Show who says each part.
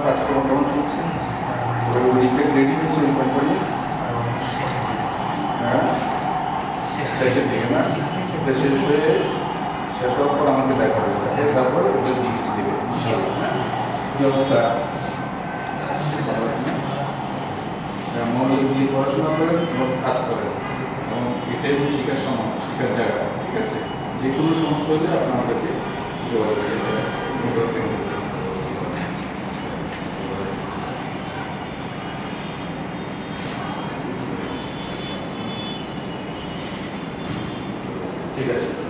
Speaker 1: কাজকর্ম কেমন চলছে? রিফ্লেক্ট রেডি হয়েছে ওই কোম্পানি? হ্যাঁ, শেষের দিকে না? শেষ হওয়ার পর আমাকে দেখা হবে, তারপর ওদের ডিভিসি দেবে। হ্যাঁ, কী অবস্থা? মনোযোগ দিয়ে পড়াশোনা করেন এবং কাজ করেন, এবং এটাই শেখার সময়, শেখার জায়গা। ঠিক আছে, যে কোনো সমস্যা হলে আপনার কাছে যোগাযোগ করতে হবে। ঠিক আছে।